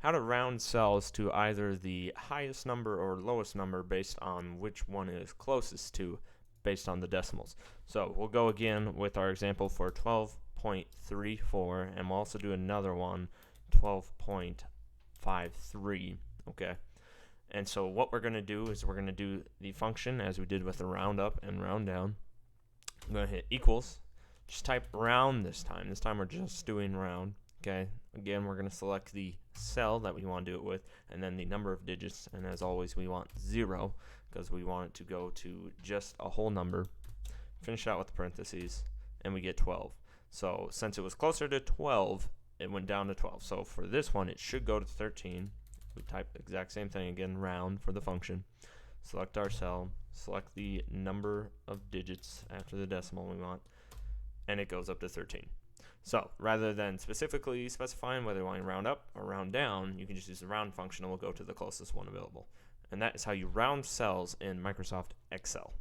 how to round cells to either the highest number or lowest number based on which one is closest to based on the decimals. So we'll go again with our example for 12.34, and we'll also do another one, 12.53, okay? And so what we're going to do is we're going to do the function as we did with the round up and round down. I'm going to hit equals. Just type round this time. This time we're just doing round. Okay. Again, we're going to select the cell that we want to do it with, and then the number of digits. And as always, we want 0 because we want it to go to just a whole number. Finish out with the parentheses, and we get 12. So since it was closer to 12, it went down to 12. So for this one, it should go to 13. We type the exact same thing again, round for the function. Select our cell, select the number of digits after the decimal we want, and it goes up to 13. So rather than specifically specifying whether you want to round up or round down, you can just use the round function and we'll go to the closest one available. And that is how you round cells in Microsoft Excel.